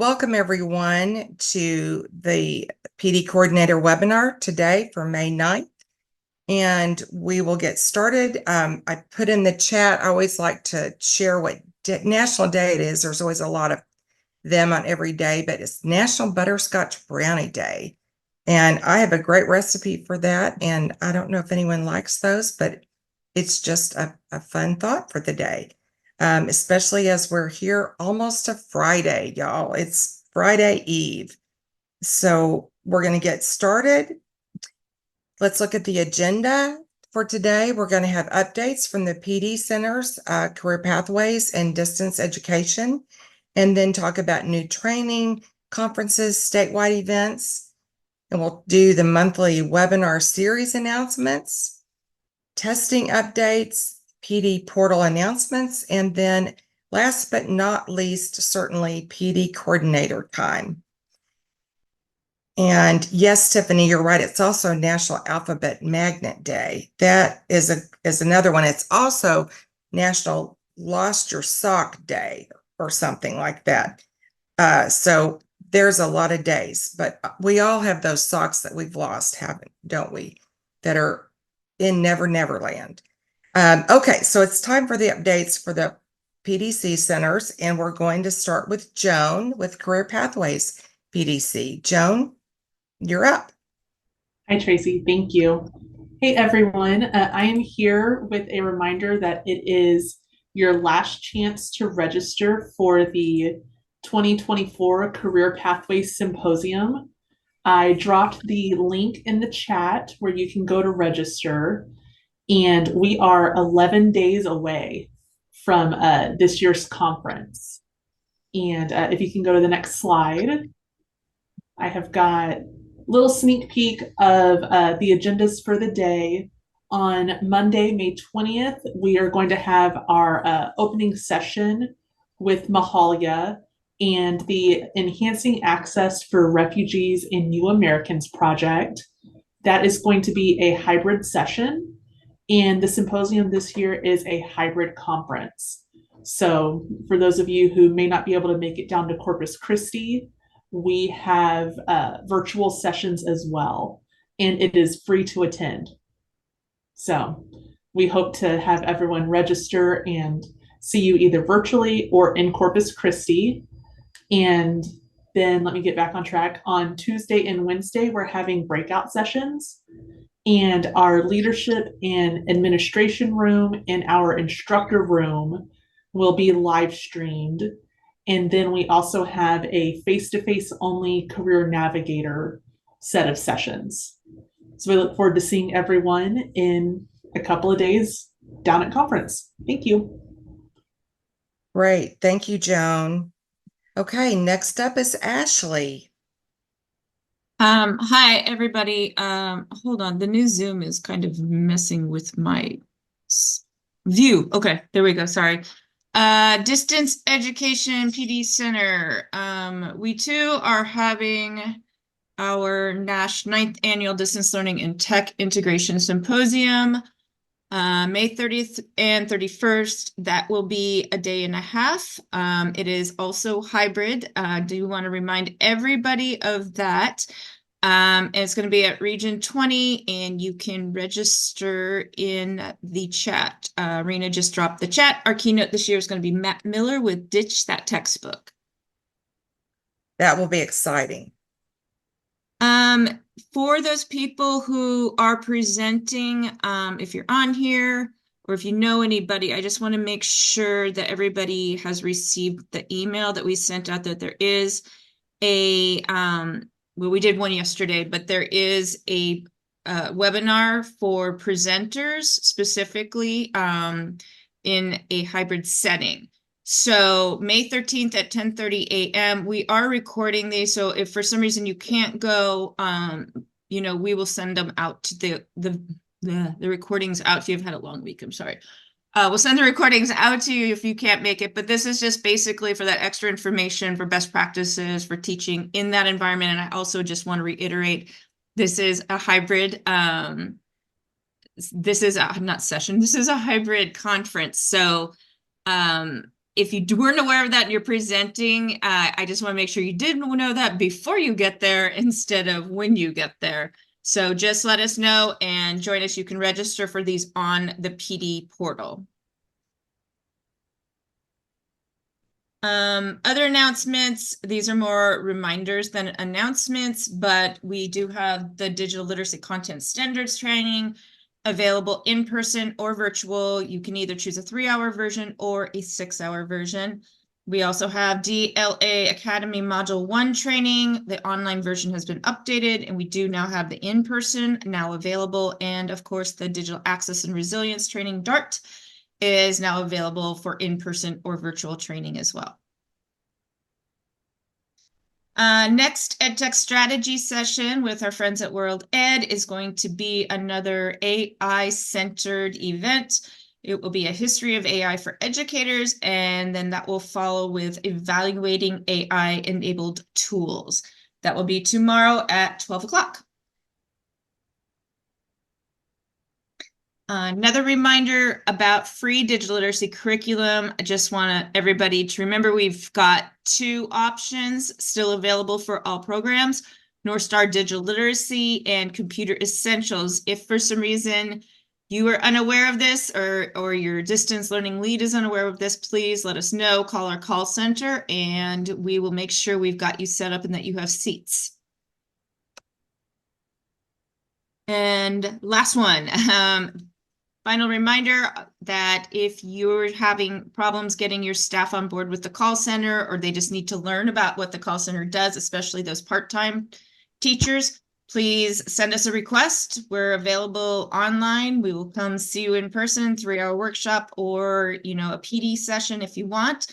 Welcome everyone to the PD Coordinator webinar today for May 9th. And we will get started. I put in the chat, I always like to share what national day it is. There's always a lot of them on every day, but it's National Butterscotch Brownie Day. And I have a great recipe for that. And I don't know if anyone likes those, but it's just a fun thought for the day. Especially as we're here almost to Friday, y'all. It's Friday Eve. So we're going to get started. Let's look at the agenda for today. We're going to have updates from the PD centers, career pathways, and distance education, and then talk about new training, conferences, statewide events, and we'll do the monthly webinar series announcements, testing updates, PD portal announcements, and then last but not least, certainly PD coordinator time. And yes, Tiffany, you're right. It's also National Alphabet Magnet Day. That is another one. It's also National Lost Your Sock Day or something like that. So there's a lot of days, but we all have those socks that we've lost, don't we? That are in Never Never Land. Okay, so it's time for the updates for the PDC centers, and we're going to start with Joan with Career Pathways PDC. Joan, you're up. Hi, Tracy. Thank you. Hey, everyone. I am here with a reminder that it is your last chance to register for the 2024 Career Pathways Symposium. I dropped the link in the chat where you can go to register, and we are 11 days away from this year's conference. And if you can go to the next slide, I have got little sneak peek of the agendas for the day. On Monday, May 20th, we are going to have our opening session with Mahalia and the Enhancing Access for Refugees and New Americans project. That is going to be a hybrid session, and the symposium this year is a hybrid conference. So for those of you who may not be able to make it down to Corpus Christi, we have virtual sessions as well, and it is free to attend. So we hope to have everyone register and see you either virtually or in Corpus Christi. And then let me get back on track. On Tuesday and Wednesday, we're having breakout sessions, and our leadership and administration room and our instructor room will be live streamed. And then we also have a face-to-face only career navigator set of sessions. So we look forward to seeing everyone in a couple of days down at conference. Thank you. Great. Thank you, Joan. Okay, next up is Ashley. Hi everybody. Hold on. The new Zoom is kind of messing with my view. Okay, there we go. Sorry. Distance Education PD Center. We too are having our ninth annual Distance Learning and Tech Integration Symposium, May 30th and 31st. That will be a day and a half. It is also hybrid. Do want to remind everybody of that. And it's going to be at Region 20, and you can register in the chat. Rena just dropped the chat. Our keynote this year is going to be Matt Miller with Ditch That Textbook. That will be exciting. For those people who are presenting, if you're on here or if you know anybody, I just want to make sure that everybody has received the email that we sent out, that there is a, well, we did one yesterday, but there is a webinar for presenters specifically in a hybrid setting. So May 13th at 10:30 a.m. We are recording these. So if for some reason you can't go, you know, we will send them out to the recordings out if you've had a long week. I'm sorry. We'll send the recordings out to you if you can't make it, but this is just basically for that extra information for best practices for teaching in that environment. And I also just want to reiterate, this is a hybrid, this is a, not session, this is a hybrid conference. So if you weren't aware of that and you're presenting, I just want to make sure you did know that before you get there instead of when you get there. So just let us know and join us. You can register for these on the PD portal. Other announcements, these are more reminders than announcements, but we do have the digital literacy content standards training available in person or virtual. You can either choose a 3-hour version or a 6-hour version. We also have DLA Academy Module 1 training. The online version has been updated, and we do now have the in-person now available. And of course, the Digital Access and Resilience training, DART, is now available for in-person or virtual training as well. Next EdTech strategy session with our friends at World Ed is going to be another AI-centered event. It will be a history of AI for educators, and then that will follow with evaluating AI-enabled tools. That will be tomorrow at 12 o'clock. Another reminder about free digital literacy curriculum. I just want everybody to remember we've got 2 options still available for all programs: North Star Digital Literacy and Computer Essentials. If for some reason you are unaware of this, or your distance learning lead is unaware of this, please let us know. Call our call center and we will make sure we've got you set up and that you have seats. And last one, final reminder that if you're having problems getting your staff on board with the call center, or they just need to learn about what the call center does, especially those part-time teachers, please send us a request. We're available online. We will come see you in person, 3-hour workshop, or, a PD session if you want.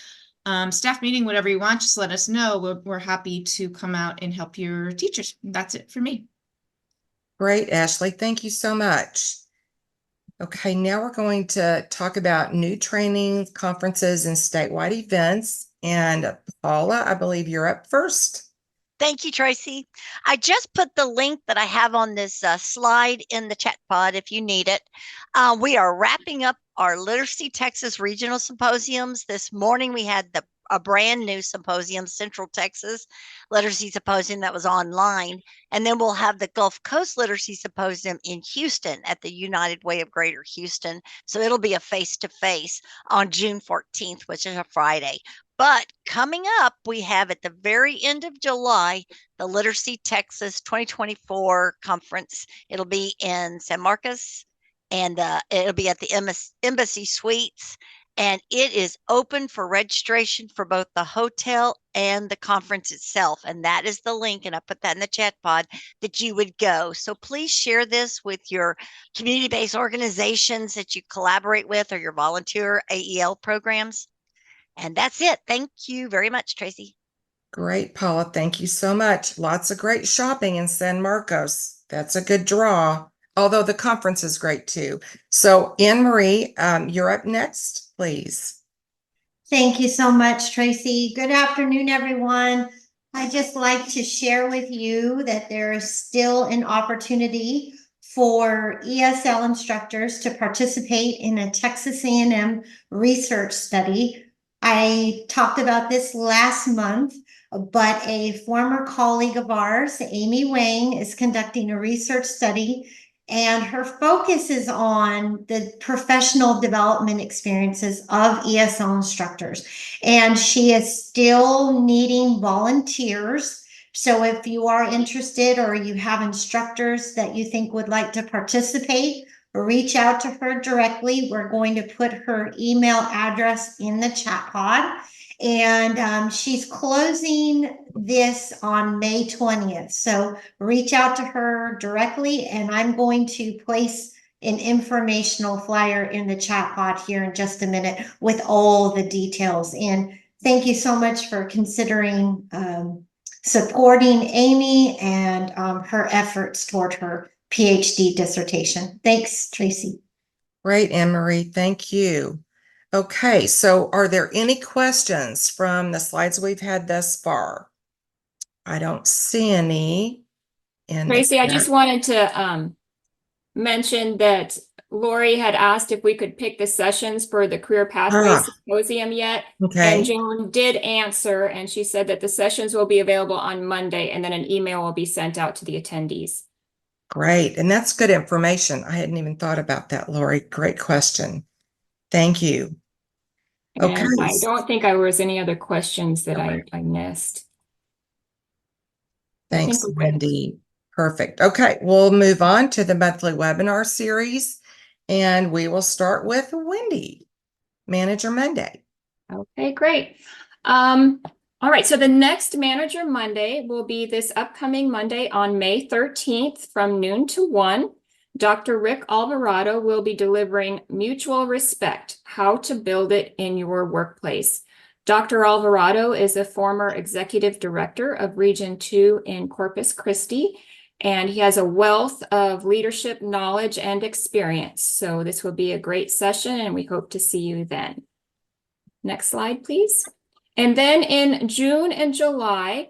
Staff meeting, whatever you want, just let us know. We're happy to come out and help your teachers. That's it for me. Great, Ashley. Thank you so much. Okay, now we're going to talk about new trainings, conferences, and statewide events. And Paula, I believe you're up first. Thank you, Tracy. I just put the link that I have on this slide in the chat pod if you need it. We are wrapping up our Literacy Texas Regional Symposiums. This morning we had a brand new symposium, Central Texas Literacy Symposium, that was online. And then we'll have the Gulf Coast Literacy Symposium in Houston at the United Way of Greater Houston. So it'll be a face-to-face on June 14th, which is a Friday. But coming up, we have at the very end of July, the Literacy Texas 2024 conference. It'll be in San Marcos, and it'll be at the Embassy Suites. And it is open for registration for both the hotel and the conference itself. And that is the link, and I put that in the chat pod, that you would go. So please share this with your community-based organizations that you collaborate with, or your volunteer AEL programs. And that's it. Thank you very much, Tracy. Great, Paula. Thank you so much. Lots of great shopping in San Marcos. That's a good draw, although the conference is great too. So Anne Marie, you're up next, please. Thank you so much, Tracy. Good afternoon, everyone. I'd just like to share with you that there is still an opportunity for ESL instructors to participate in a Texas A&M research study. I talked about this last month, but a former colleague of ours, Amy Wang, is conducting a research study, and her focus is on the professional development experiences of ESL instructors. And she is still needing volunteers. So if you are interested, or you have instructors that you think would like to participate, reach out to her directly. We're going to put her email address in the chat pod. And she's closing this on May 20th. So reach out to her directly, and I'm going to place an informational flyer in the chat pod here in just a minute with all the details. And thank you so much for considering supporting Amy and her efforts toward her PhD dissertation. Thanks, Tracy. Great, Anne Marie. Thank you. Okay, so are there any questions from the slides we've had thus far? I don't see any. Tracy, I just wanted to mention that Lori had asked if we could pick the sessions for the Career Pathways Ah. Symposium yet. And Okay, Joan did answer, and she said that the sessions will be available on Monday, and then an email will be sent out to the attendees. great. And that's good information. I hadn't even thought about that, Lori. Great question. Thank you. Okay. And I don't think there was any other questions that I missed. I think Thanks, we're good. Wendy. Perfect. Okay, we'll move on to the monthly webinar series, and we will start with Wendy, Manager Monday. Okay, great. All right, so the next Manager Monday will be this upcoming Monday on May 13th from noon to 1. Dr. Rick Alvarado will be delivering Mutual Respect, How to Build It in Your Workplace. Dr. Alvarado is a former executive director of Region 2 in Corpus Christi, and he has a wealth of leadership knowledge and experience. So this will be a great session, and we hope to see you then. Next slide, please. And then in June and July,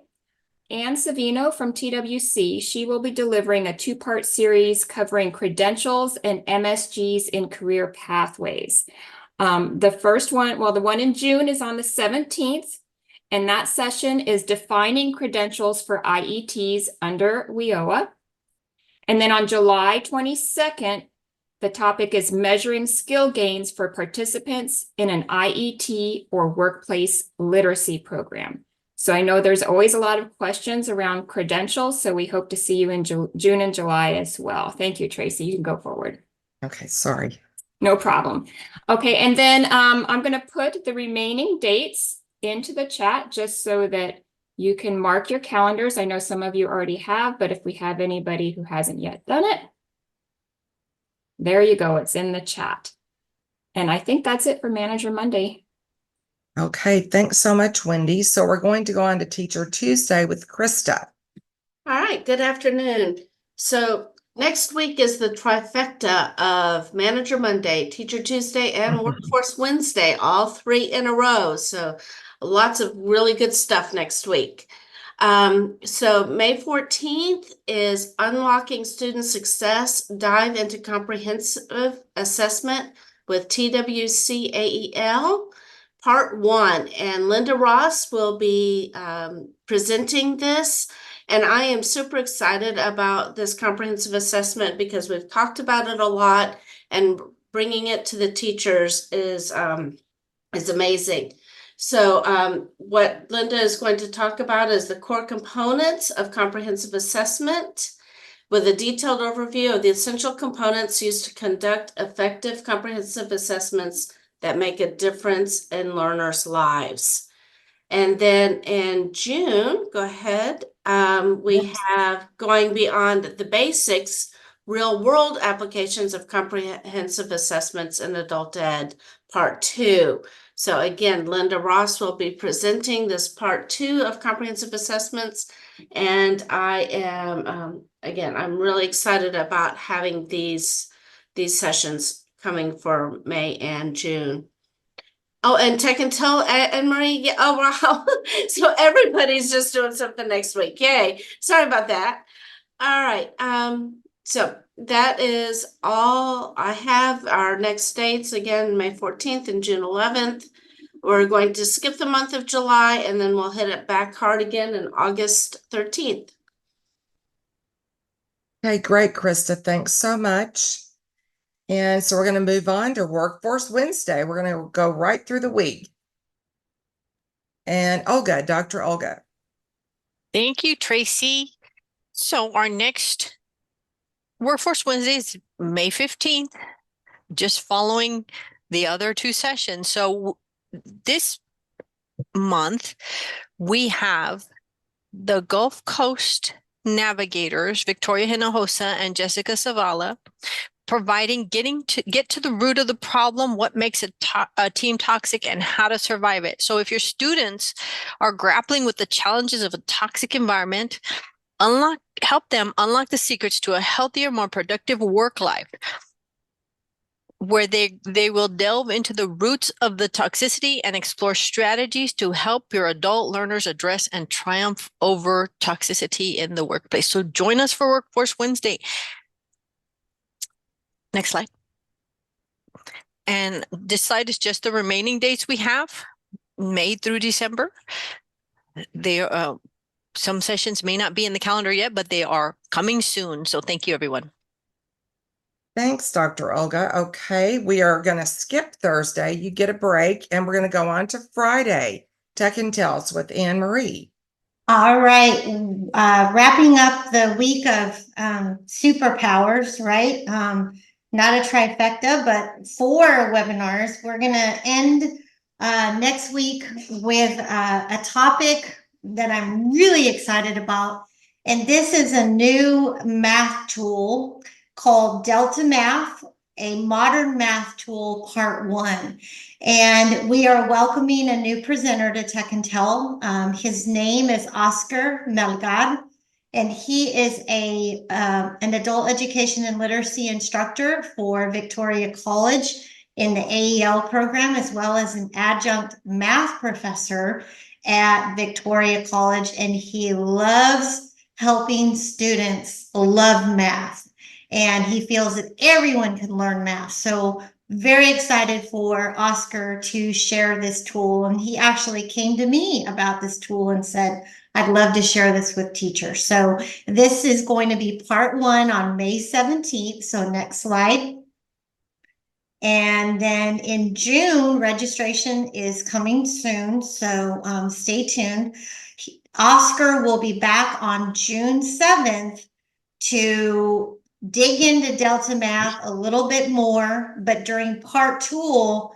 Anne Savino from TWC, she will be delivering a 2-part series covering credentials and MSGs in career pathways. The first one, well, the one in June is on the 17th, and that session is defining credentials for IETs under WIOA. And then on July 22nd, the topic is measuring skill gains for participants in an IET or workplace literacy program. So I know there's always a lot of questions around credentials, so we hope to see you in June and July as well. Thank you, Tracy. You can go forward. Okay, sorry. No problem. Okay, and then I'm going to put the remaining dates into the chat just so that you can mark your calendars. I know some of you already have, but if we have anybody who hasn't yet done it, there you go. It's in the chat. And I think that's it for Manager Monday. Okay, thanks so much, Wendy. So we're going to go on to Teacher Tuesday with Krista. All right, good afternoon. So next week is the trifecta of Manager Monday, Teacher Tuesday, and Workforce Wednesday, all 3 in a row. So lots of really good stuff next week. So May 14th is Unlocking Student Success, Dive into Comprehensive Assessment with TWC AEL, Part 1. And Linda Ross will be presenting this. And I am super excited about this comprehensive assessment because we've talked about it a lot, and bringing it to the teachers is amazing. So what Linda is going to talk about is the core components of comprehensive assessment with a detailed overview of the essential components used to conduct effective comprehensive assessments that make a difference in learners' lives. And then in June, go ahead, we have Going Beyond the Basics, Real World Applications of Comprehensive Assessments in Adult Ed, Part 2. So again, Linda Ross will be presenting this Part 2 of Comprehensive Assessments. And I am, again, I'm really excited about having these sessions coming for May and June. Oh, and Tech and Tell and Marie. Yeah, oh, wow. So everybody's just doing something next week. Yay. Sorry about that. All right. So that is all I have. Our next dates, again, May 14th and June 11th. We're going to skip the month of July, and then we'll hit it back hard again in August 13th. Okay, great, Krista. Thanks so much. And so we're going to move on to Workforce Wednesday. We're going to go right through the week. And Olga, Dr. Olga. Thank you, Tracy. So our next Workforce Wednesday is May 15th, just following the other 2 sessions. So this month, we have the Gulf Coast Navigators, Victoria Hinojosa and Jessica Zavala, providing get to the root of the problem, what makes a team toxic, and how to survive it. So if your students are grappling with the challenges of a toxic environment, help them unlock the secrets to a healthier, more productive work life, where they will delve into the roots of the toxicity and explore strategies to help your adult learners address and triumph over toxicity in the workplace. So join us for Workforce Wednesday. Next slide. And this slide is just the remaining dates we have, May through December. Some sessions may not be in the calendar yet, but they are coming soon. So thank you, everyone. Thanks, Dr. Olga. Okay, we are going to skip Thursday. You get a break, and we're going to go on to Friday, Tech and Tells with Anne Marie. All right, wrapping up the week of superpowers, right? Not a trifecta, but 4 webinars. We're going to end next week with a topic that I'm really excited about. And this is a new math tool called Delta Math, a modern math tool, part 1. And we are welcoming a new presenter to Tech and Tell. His name is Oscar Melgar, and he is an adult education and literacy instructor for Victoria College in the AEL program, as well as an adjunct math professor at Victoria College. And he loves helping students love math. And he feels that everyone can learn math. So very excited for Oscar to share this tool. And he actually came to me about this tool and said, I'd love to share this with teachers. So this is going to be part 1 on May 17th. So next slide. And then in June, registration is coming soon. So stay tuned. Oscar will be back on June 7th to dig into Delta Math a little bit more, but during part 2,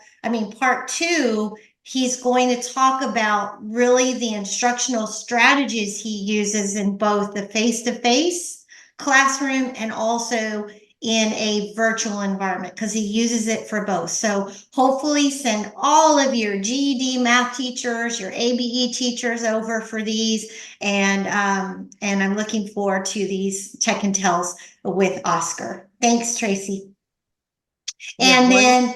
he's going to talk about really the instructional strategies he uses in both the face-to-face classroom and also in a virtual environment, because he uses it for both. So hopefully send all of your GED math teachers, your ABE teachers over for these. And I'm looking forward to these Tech and Tells with Oscar. Thanks, Tracy. And then,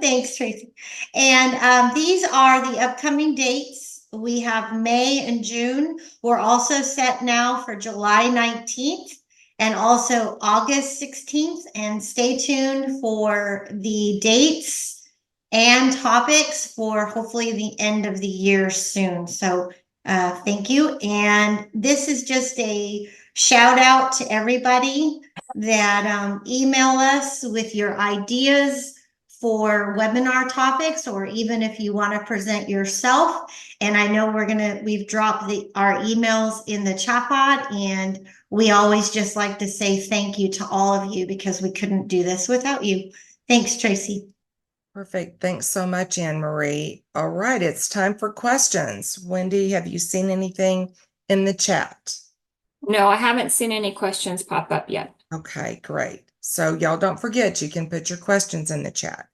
thanks, Tracy. And these are the upcoming dates. We have May and June. We're also set now for July 19th. And also August 16th, and stay tuned for the dates and topics for hopefully the end of the year soon. So thank you. And this is just a shout out to everybody that email us with your ideas for webinar topics, or even if you want to present yourself. And I know we've dropped our emails in the chat pod, and we always just like to say thank you to all of you, because we couldn't do this without you. Thanks, Tracy. Perfect. Thanks so much, Anne Marie. All right, it's time for questions. Wendy, have you seen anything in the chat? No, I haven't seen any questions pop up yet. Okay, great. So y'all don't forget, you can put your questions in the chat.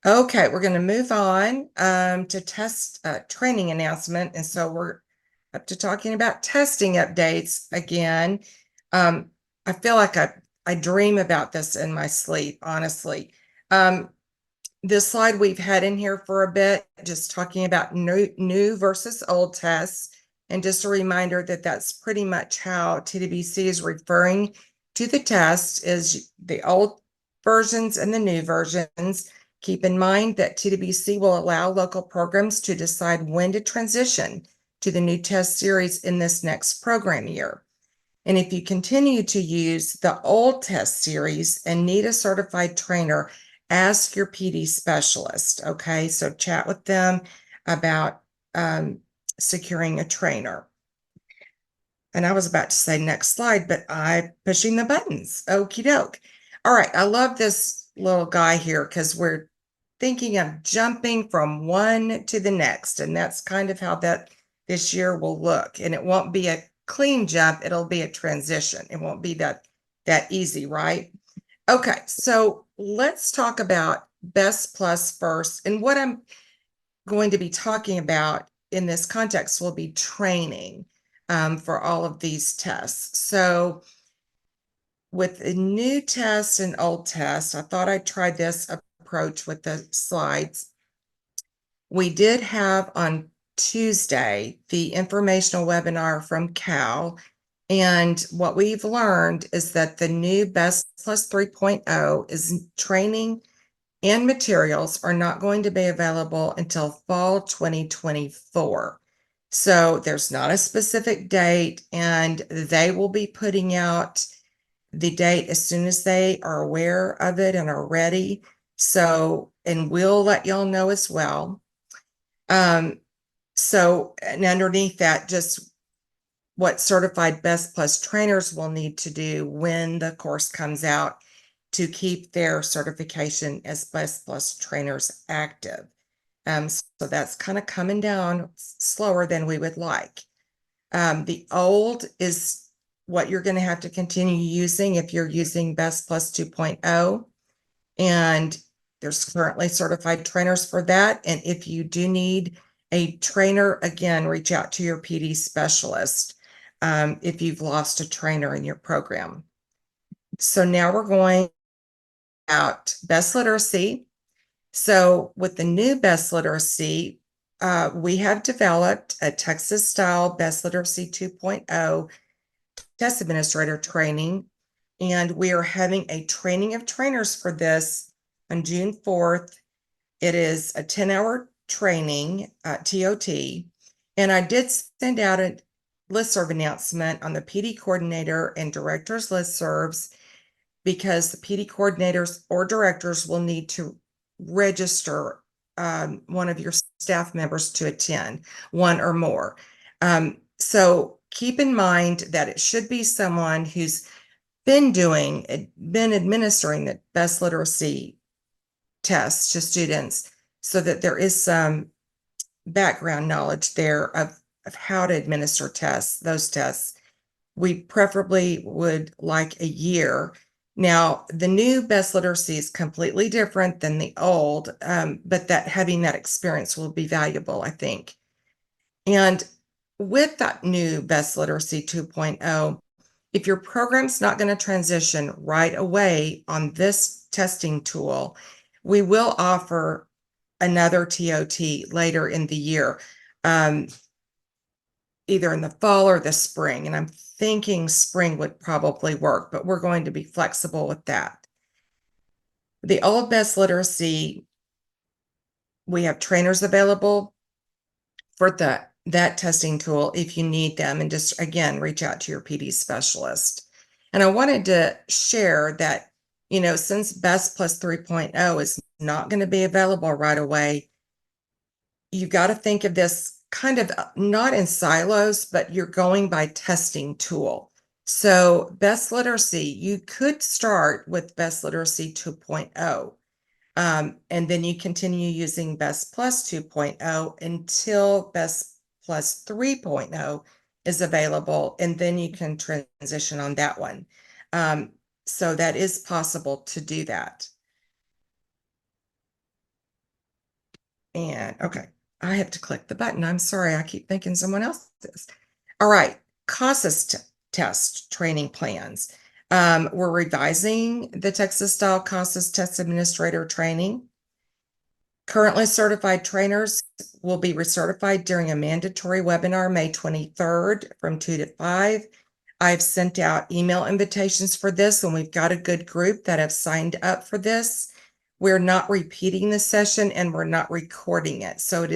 Okay, we're going to move on to test training announcement. And so we're up to talking about testing updates again. I feel like I dream about this in my sleep, honestly. This slide we've had in here for a bit, just talking about new versus old tests. And just a reminder that that's pretty much how TWC is referring to the test, is the old versions and the new versions. Keep in mind that TWC will allow local programs to decide when to transition to the new test series in this next program year. And if you continue to use the old test series and need a certified trainer, ask your PD specialist, okay? So chat with them about securing a trainer. And I was about to say next slide, but I'm pushing the buttons. Okie doke. All right, I love this little guy here because we're thinking of jumping from one to the next. And that's kind of how that this year will look. And it won't be a clean jump, it'll be a transition. It won't be that easy, right? Okay, so let's talk about Best Plus first. And what I'm going to be talking about in this context will be training for all of these tests. So with the new test and old test, I thought I'd try this approach with the slides. We did have on Tuesday the informational webinar from Cal, And what we've learned is that the new Best Plus 3.0 is training and materials are not going to be available until fall 2024. So there's not a specific date, and they will be putting out the date as soon as they are aware of it and are ready. So, and we'll let y'all know as well. So, and underneath that, just what certified Best Plus trainers will need to do when the course comes out to keep their certification as Best Plus trainers active. So that's kind of coming down slower than we would like. The old is what you're going to have to continue using if you're using Best Plus 2.0. And there's currently certified trainers for that. And if you do need a trainer, again, reach out to your PD specialist if you've lost a trainer in your program. So now we're going out Best Literacy. So with the new Best Literacy, we have developed a Texas-style Best Literacy 2.0 test administrator training, and we are having a training of trainers for this on June 4th. It is a 10-hour training, TOT, and I did send out a listserv announcement on the PD coordinator and directors listservs because the PD coordinators or directors will need to register one of your staff members to attend, one or more. So keep in mind that it should be someone who's been administering the Best Literacy tests to students so that there is some background knowledge there of how to administer those tests. We preferably would like a year. Now, the new Best Literacy is completely different than the old, but that having that experience will be valuable, I think. And with that new Best Literacy 2.0, if your program's not going to transition right away on this testing tool, we will offer another TOT later in the year, either in the fall or the spring. And I'm thinking spring would probably work, but we're going to be flexible with that. The old Best Literacy, we have trainers available for that testing tool if you need them, and just again reach out to your PD specialist. And I wanted to share that, you know, since Best Plus 3.0 is not going to be available right away, you got to think of this kind of not in silos, but you're going by testing tool. So Best Literacy, you could start with Best Literacy 2.0. And then you continue using Best Plus 2.0 until Best Plus 3.0 is available, and then you can transition on that one. So that is possible to do that. And okay, I have to click the button. I'm sorry, I keep thinking someone else is. All right, CASAS test training plans. We're revising the Texas-style CASAS test administrator training. Currently certified trainers will be recertified during a mandatory webinar May 23rd from 2 to 5. I've sent out email invitations for this, and we've got a good group that have signed up for this. We're not repeating the session and we're not recording it. So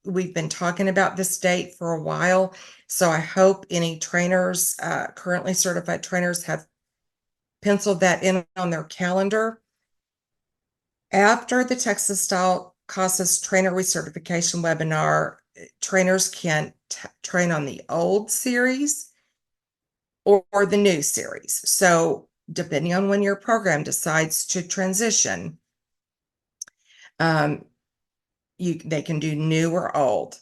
we've been talking about this date for a while. So I hope any trainers, currently certified trainers, have penciled that in on their calendar. After the Texas-style CASAS trainer recertification webinar, trainers can train on the old series or the new series. So depending on when your program decides to transition, they can do new or old.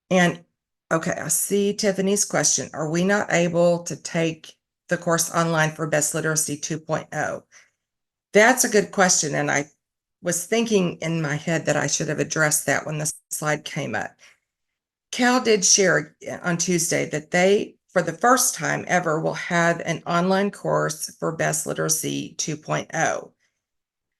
And okay, I see Tiffany's question. Are we not able to take the course online for Best Literacy 2.0? That's a good question. And I was thinking in my head that I should have addressed that when the slide came up. Cal did share on Tuesday that they, for the first time ever, will have an online course for Best Literacy 2.0.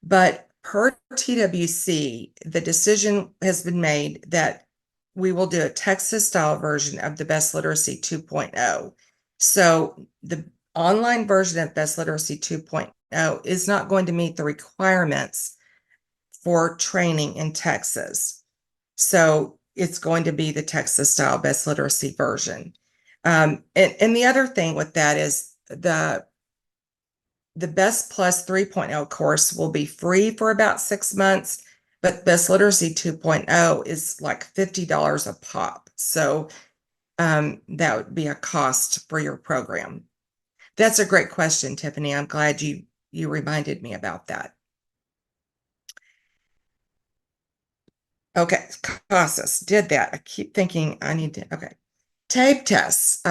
But per TWC, the decision has been made that we will do a Texas-style version of the Best Literacy 2.0. So the online version of Best Literacy 2.0 is not going to meet the requirements for training in Texas. So it's going to be the Texas style Best Literacy version. And the other thing with that is the Best Plus 3.0 course will be free for about 6 months, but Best Literacy 2.0 is like $50 a pop. So that would be a cost for your program. That's a great question, Tiffany. I'm glad you reminded me about that. Okay, CASAS did that. I keep thinking I need to, okay. TABE tests.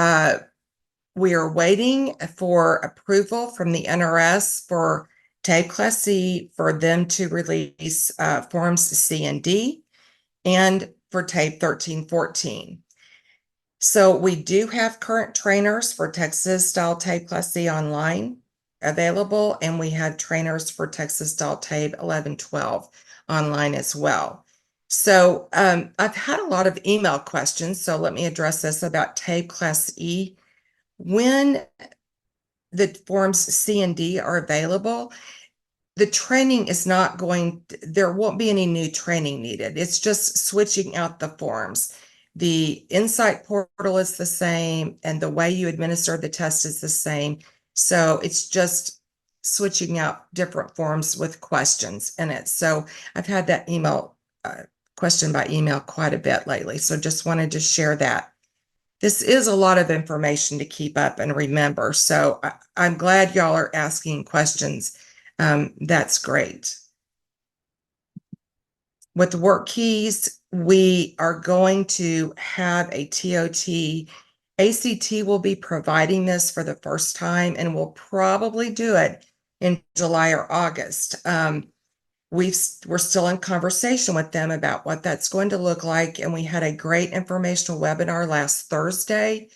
We are waiting for approval from the NRS for TABE Class C for them to release Forms C and D and for TABE 1314. So we do have current trainers for Texas style TABE Class C online available, and we had trainers for Texas style TABE 1112 online as well. So I've had a lot of email questions, so let me address this about TABE Class E. When the Forms C and D are available, the training is not going, there won't be any new training needed. It's just switching out the forms. The Insight portal is the same, and the way you administer the test is the same. So it's just switching out different forms with questions in it. So I've had that email question by email quite a bit lately. So just wanted to share that. This is a lot of information to keep up and remember. So I'm glad y'all are asking questions. That's great. With the work keys, we are going to have a TOT. ACT will be providing this for the first time, and we'll probably do it in July or August. We're still in conversation with them about what that's going to look like. And we had a great informational webinar last Thursday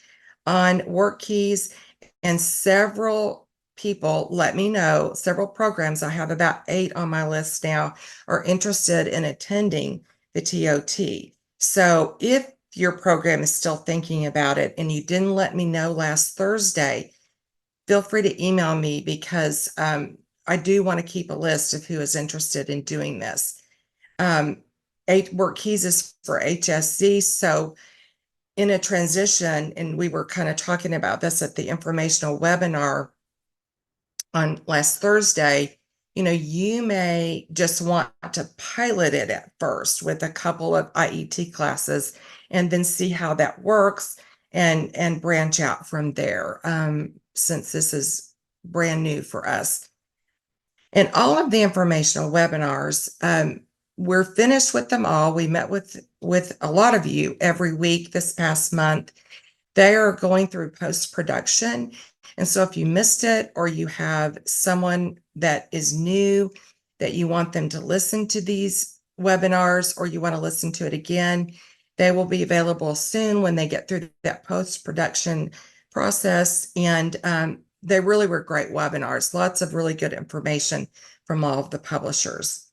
on work keys, and several people let me know, several programs, I have about 8 on my list now, are interested in attending the TOT. So if your program is still thinking about it and you didn't let me know last Thursday, feel free to email me, because I do want to keep a list of who is interested in doing this. 8 work keys is for HSC. So in a transition, and we were kind of talking about this at the informational webinar on last Thursday, you may just want to pilot it at first with a couple of IET classes and then see how that works and branch out from there, since this is brand new for us. And all of the informational webinars, we're finished with them all. We met with a lot of you every week this past month. They are going through post-production. And so if you missed it, or you have someone that is new that you want them to listen to these webinars, or you want to listen to it again, they will be available soon when they get through that post-production process. And they really were great webinars, lots of really good information from all of the publishers.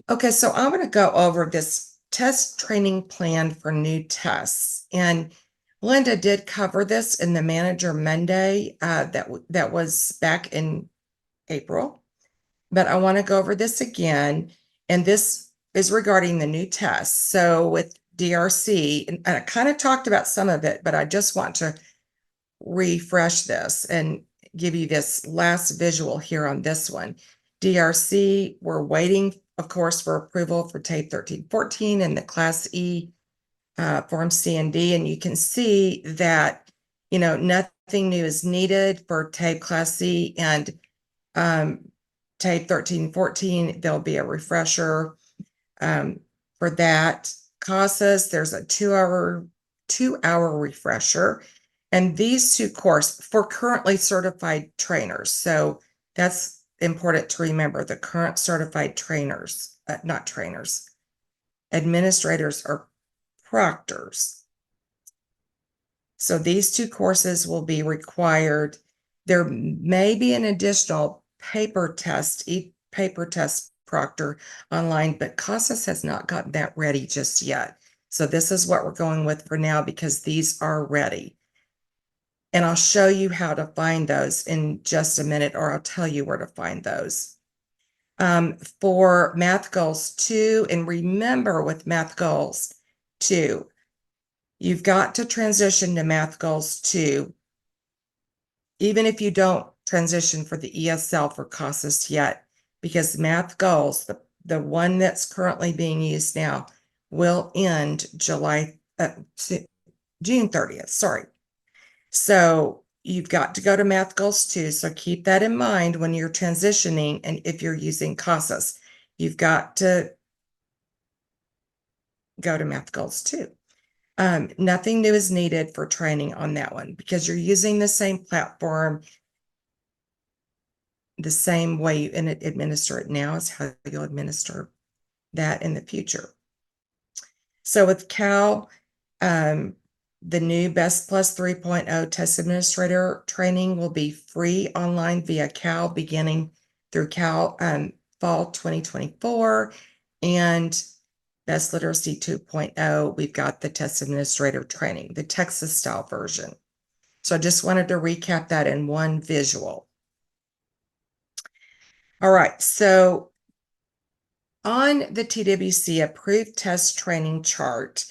Okay, so I'm going to go over this test training plan for new tests. And Linda did cover this in the Manager Monday that was back in April. But I want to go over this again. And this is regarding the new tests. So with DRC, and I kind of talked about some of it, but I just want to refresh this and give you this last visual here on this one. DRC, we're waiting, of course, for approval for TABE 1314 and the Class E Form C and D. And you can see that, nothing new is needed for TABE Class C and TABE 1314. There'll be a refresher for that. CASAS, there's a 2-hour refresher. And these 2 courses for currently certified trainers. So that's important to remember, the current certified trainers, not trainers, administrators or proctors. So these 2 courses will be required. There may be an additional paper test proctor online, but CASAS has not gotten that ready just yet. So this is what we're going with for now, because these are ready. And I'll show you how to find those in just a minute, or I'll tell you where to find those. For Math Goals 2, and remember with Math Goals 2, you've got to transition to Math Goals 2, even if you don't transition for the ESL for CASAS yet, because Math Goals, the one that's currently being used now, will end June 30th, sorry. So you've got to go to Math Goals 2. So keep that in mind when you're transitioning. And if you're using CASAS, you've got to go to Math Goals 2. Nothing new is needed for training on that one because you're using the same platform. The same way you administer it now is how you'll administer that in the future. So with Cal, the new Best Plus 3.0 test administrator training will be free online via Cal beginning through Cal fall 2024. And Best Literacy 2.0, we've got the test administrator training, the Texas style version. So I just wanted to recap that in one visual. All right, so on the TWC approved test training chart,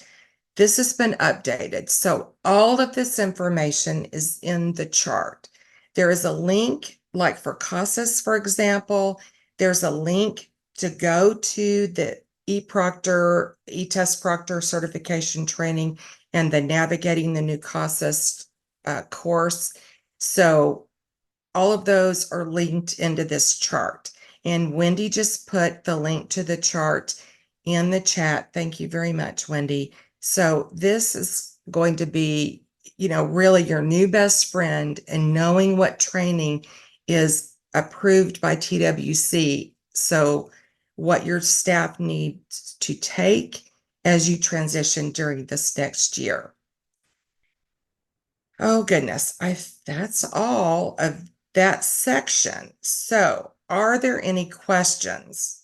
this has been updated. So all of this information is in the chart. There is a link, like for CASAS, for example, there's a link to go to the eProctor, eTest Proctor certification training and the Navigating the New CASAS course. So all of those are linked into this chart. And Wendy just put the link to the chart in the chat. Thank you very much, Wendy. So this is going to be, really your new best friend in knowing what training is approved by TWC. So what your staff needs to take as you transition during this next year. Oh goodness, that's all of that section. So are there any questions?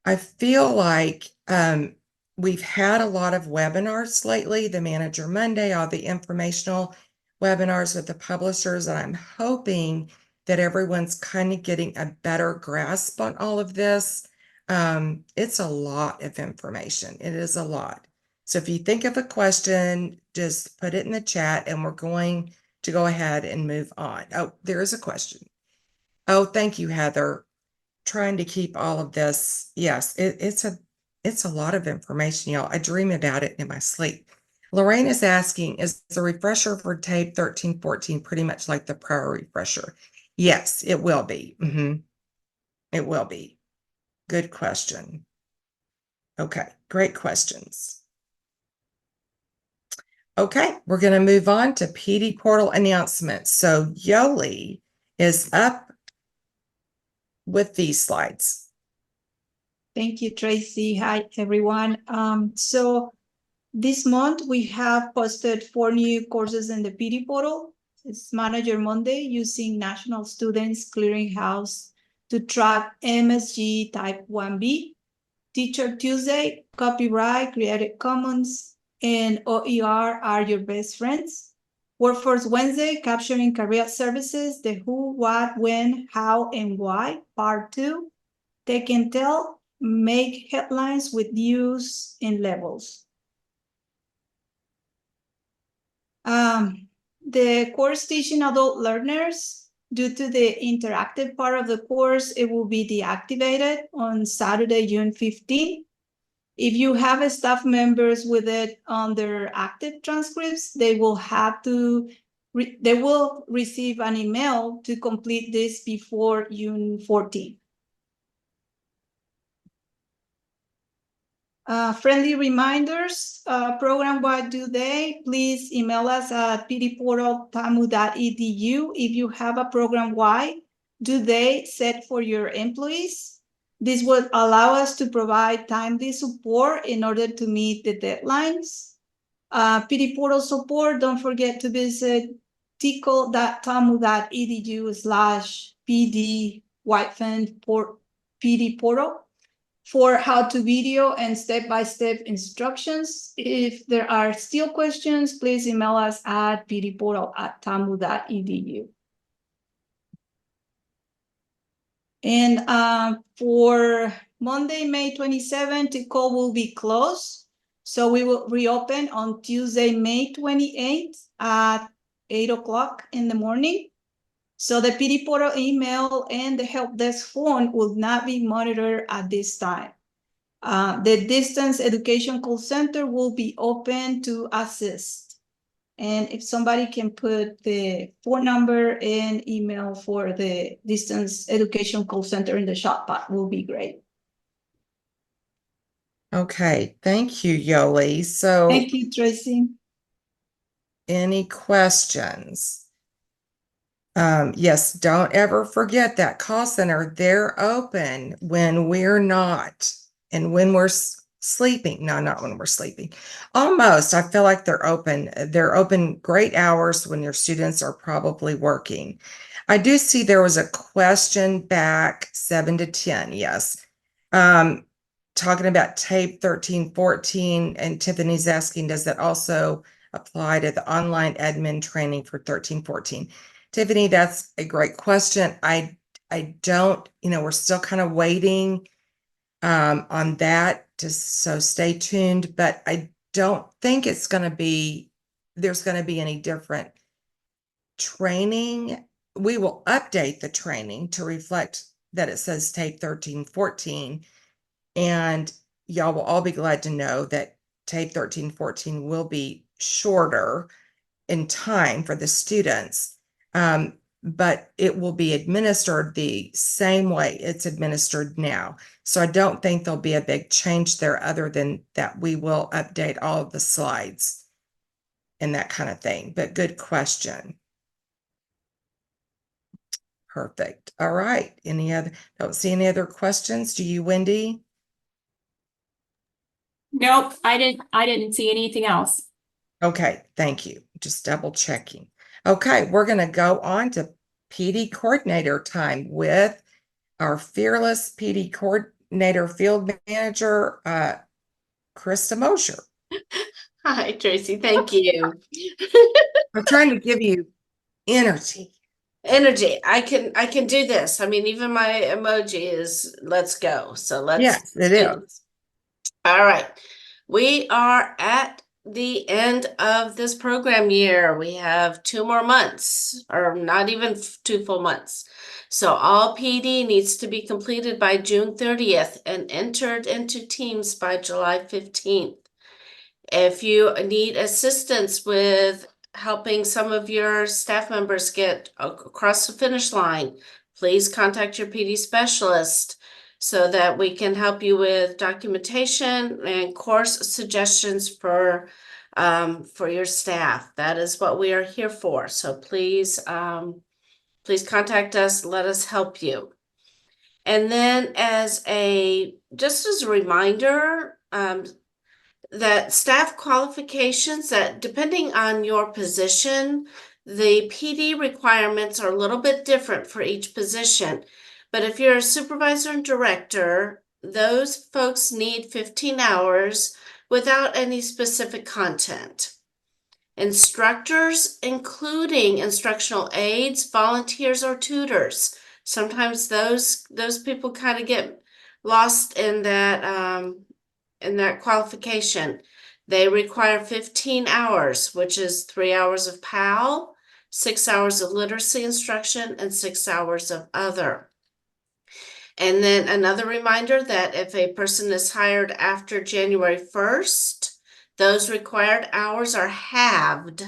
I feel like we've had a lot of webinars lately, the Manager Monday, all the informational webinars with the publishers, and I'm hoping that everyone's kind of getting a better grasp on all of this. It's a lot of information. It is a lot. So if you think of a question, just put it in the chat and we're going to go ahead and move on. Oh, there is a question. Oh, thank you, Heather. Trying to keep all of this. Yes, it's a lot of information, y'all. I dream about it in my sleep. Lorraine is asking, is the refresher for tape 1314 pretty much like the prior refresher? Yes, it will be. It will be. Good question. Okay, great questions. Okay, we're going to move on to PD portal announcements. So Yoli is up with these slides. Thank you, Tracy. Hi, everyone. So this month we have posted 4 new courses in the PD portal. It's Manager Monday using National Students Clearinghouse to track MSG Type 1B. Teacher Tuesday, Copyright, Creative Commons, and OER are your best friends. Workforce Wednesday, Capturing Career Services, the who, what, when, how, and why, part 2. Tech and Tell, make headlines with news and levels. The course teaching adult learners, due to the interactive part of the course, it will be deactivated on Saturday, June 15th. If you have staff members with it on their active transcripts, they will have to, they will receive an email to complete this before June 14th. Friendly reminders, program-wide due date, please email us at pdportal.tamu.edu if you have a program-wide due date set for your employees. This would allow us to provide timely support in order to meet the deadlines. PD Portal support, don't forget to visit tico.tamu.edu/PD-PD Portal. for how to video and step-by-step instructions. If there are still questions, please email us at pdportal@tamu.edu. And for Monday, May 27th, the call will be closed. So we will reopen on Tuesday, May 28th at 8 o'clock in the morning. So the PD portal email and the help desk phone will not be monitored at this time. The distance education call center will be open to assist. And if somebody can put the phone number and email for the distance education call center in the chat box will be great. Okay, thank you, Yoli. So Thank you, Tracy. any questions? Yes, don't ever forget that call center. They're open when we're not and when we're sleeping. No, not when we're sleeping. Almost. I feel like they're open. They're open great hours when your students are probably working. I do see there was a question back 7 to 10. Yes. Talking about tape 13-14, and Tiffany's asking, does that also apply to the online admin training for 13-14? Tiffany, that's a great question. I don't, we're still kind of waiting on that, so stay tuned, but I don't think there's going to be any different training. We will update the training to reflect that it says tape 13-14, and y'all will all be glad to know that tape 13-14 will be shorter in time for the students. But it will be administered the same way it's administered now. So I don't think there'll be a big change there, other than that we will update all of the slides and that kind of thing. But good question. Perfect. All right. Don't see any other questions. Do you, Wendy? Nope, I didn't see anything else. Okay, thank you. Just double checking. Okay, we're going to go on to PD coordinator time with our fearless PD coordinator field manager, Krista Mosher. Hi, Tracy. Thank you. I'm trying to give you energy. Energy. I can do this. I mean, even my emoji is let's go. So let's Yes, it do is. All right. We are at the end of this program year. We have 2 more months, or not even 2 full months. So all PD needs to be completed by June 30th and entered into teams by July 15th. If you need assistance with helping some of your staff members get across the finish line, please contact your PD specialist so that we can help you with documentation and course suggestions for your staff. That is what we are here for. So please, please contact us. Let us help you. And then just as a reminder, that staff qualifications, that depending on your position, the PD requirements are a little bit different for each position. But if you're a supervisor and director, those folks need 15 hours without any specific content. Instructors, including instructional aides, volunteers, or tutors. Sometimes those people kind of get lost in that qualification. They require 15 hours, which is 3 hours of PAL, 6 hours of literacy instruction, and 6 hours of other. And then another reminder that if a person is hired after January 1st, those required hours are halved.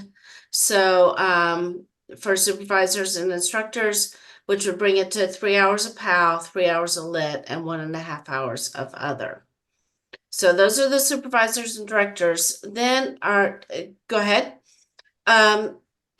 So for supervisors and instructors, which would bring it to 3 hours of PAL, 3 hours of lit, and 1.5 hours of other. So those are the supervisors and directors. Then go ahead.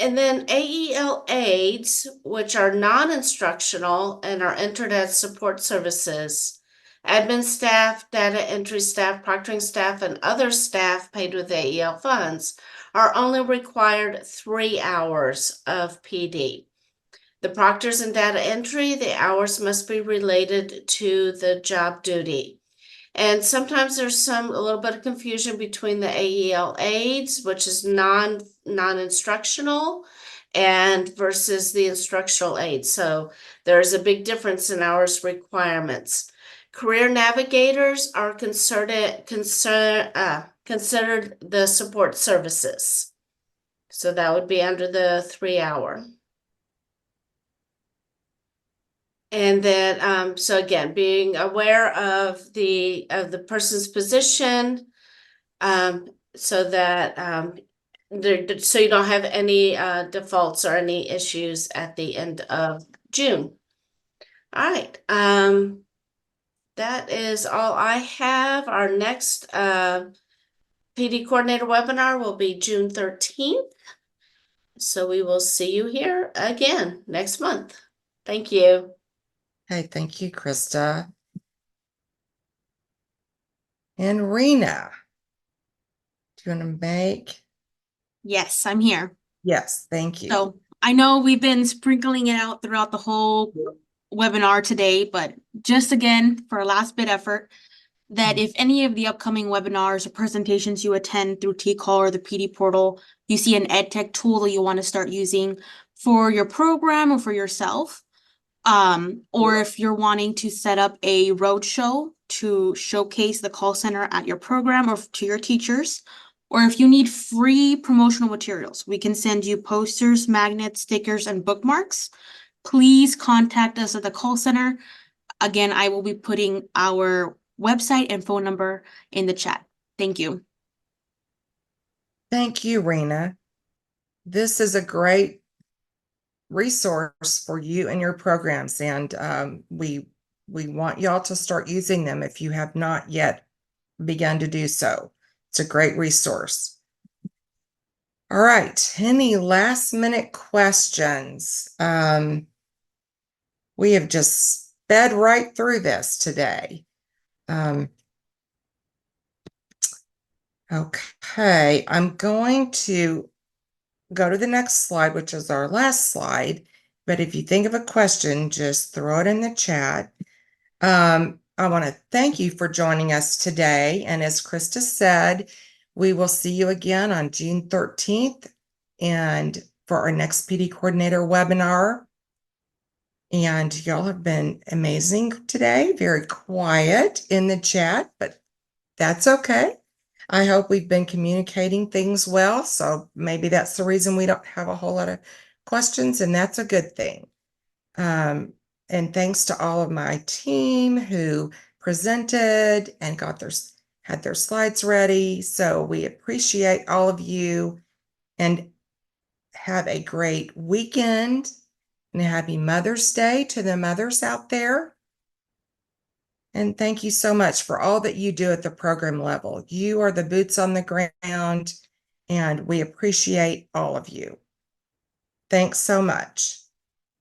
And then AEL aides, which are non-instructional and are entered as support services. Admin staff, data entry staff, proctoring staff, and other staff paid with AEL funds are only required 3 hours of PD. The proctors and data entry, the hours must be related to the job duty. And sometimes there's a little bit of confusion between the AEL aids, which is non-instructional, and versus the instructional aids. So there's a big difference in ours requirements. Career navigators are considered the support services. So that would be under the 3 hour. And then, so again, being aware of the person's position, so that so you don't have any defaults or any issues at the end of June. All right, that is all I have. Our next PD coordinator webinar will be June 13th. So we will see you here again next month. Thank you. Hey, thank you, Krista. And Rena, do you want to make? Yes, I'm here. Yes, thank you. So I know we've been sprinkling it out throughout the whole webinar today, but just again, for a last bit effort, that if any of the upcoming webinars or presentations you attend through TCall or the PD portal, you see an EdTech tool that you want to start using for your program or for yourself, or if you're wanting to set up a roadshow to showcase the call center at your program or to your teachers, or if you need free promotional materials, we can send you posters, magnets, stickers, and bookmarks. Please contact us at the call center. Again, I will be putting our website and phone number in the chat. Thank you. Thank you, Rena. This is a great resource for you and your programs, and we want y'all to start using them if you have not yet begun to do so. It's a great resource. All right, any last minute questions? We have just sped right through this today. Okay, I'm going to go to the next slide, which is our last slide. But if you think of a question, just throw it in the chat. I want to thank you for joining us today. And as Krista said, we will see you again on June 13th and for our next PD coordinator webinar. And y'all have been amazing today, very quiet in the chat, but that's okay. I hope we've been communicating things well. So maybe that's the reason we don't have a whole lot of questions, and that's a good thing. And thanks to all of my team who presented and had their slides ready. So we appreciate all of you, and have a great weekend, and a happy Mother's Day to the mothers out there. And thank you so much for all that you do at the program level. You are the boots on the ground, and we appreciate all of you. Thanks so much.